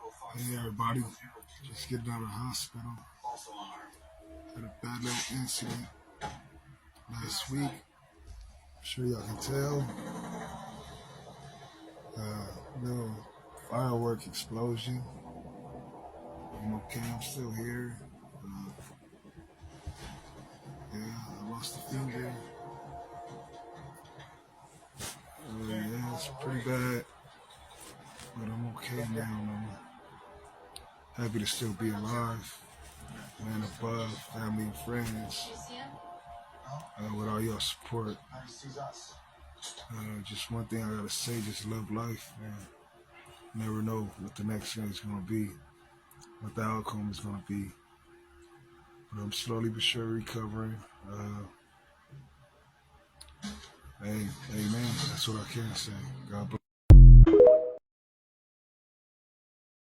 Hey everybody, just getting out of the hospital. Had a bad little incident last week. I'm sure y'all can tell. Little firework explosion. I'm okay, I'm still here. I lost a finger. Yeah, it's pretty bad, but I'm okay now. I'm happy to still be alive. Man above, family and friends, with all your support. Just one thing I gotta say, just love life, man. Never know what the next thing is gonna be, what the outcome is gonna be. But I'm slowly but sure recovering. Hey, man, that's what I can say. God bless.